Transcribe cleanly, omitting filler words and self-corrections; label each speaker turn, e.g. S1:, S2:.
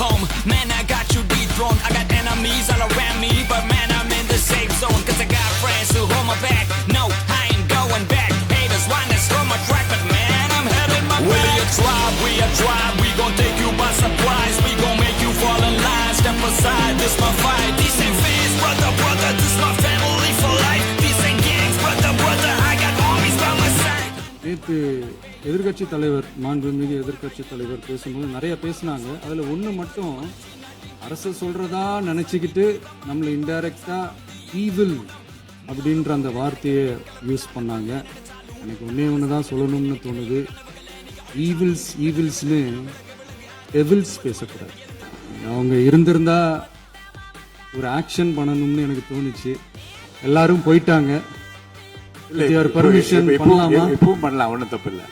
S1: home. Man, I got you dethroned. I got enemies all around me, but man, I'm in the safe zone. Cause I got friends who hold my back. No, I ain't going back. Haters want to slow my track, but man, I'm heading my back. We a tribe, we gon' take you by surprise. We gon' make you fall in line. Step aside, this my fight. These ain't fans, brother, brother, this my family for life. These ain't gangs, brother, brother, I got armies by my side.
S2: நேற்று எதிர்கட்சி தலைவர், மாண்புமிகு எதிர்கட்சி தலைவர் பேசும்போது நிறைய பேசினாங்க. அதில் ஒன்று மட்டும், அரசு சொல்கிறதா நினச்சிக்கிட்டு நம்மளை இன்டைரக்டா ஈவில் அப்படின்ற அந்த வார்த்தையை யூஸ் பண்ணாங்க. எனக்கு ஒன்று தான் சொல்லணும்னு தோணுது. ஈவில்ஸ்னு டெவில்ஸ் பேசக்கூடாது. அவங்க இருந்திருந்தா ஒரு ஆக்ஷன் பண்ணணும்னு எனக்கு தோணுச்சு. எல்லாரும் போயிட்டாங்க. பர்மிஷன் பண்ணலாமா?
S3: இப்பவும் பண்ணலாம், ஒன்றும் தப்பு இல்லை.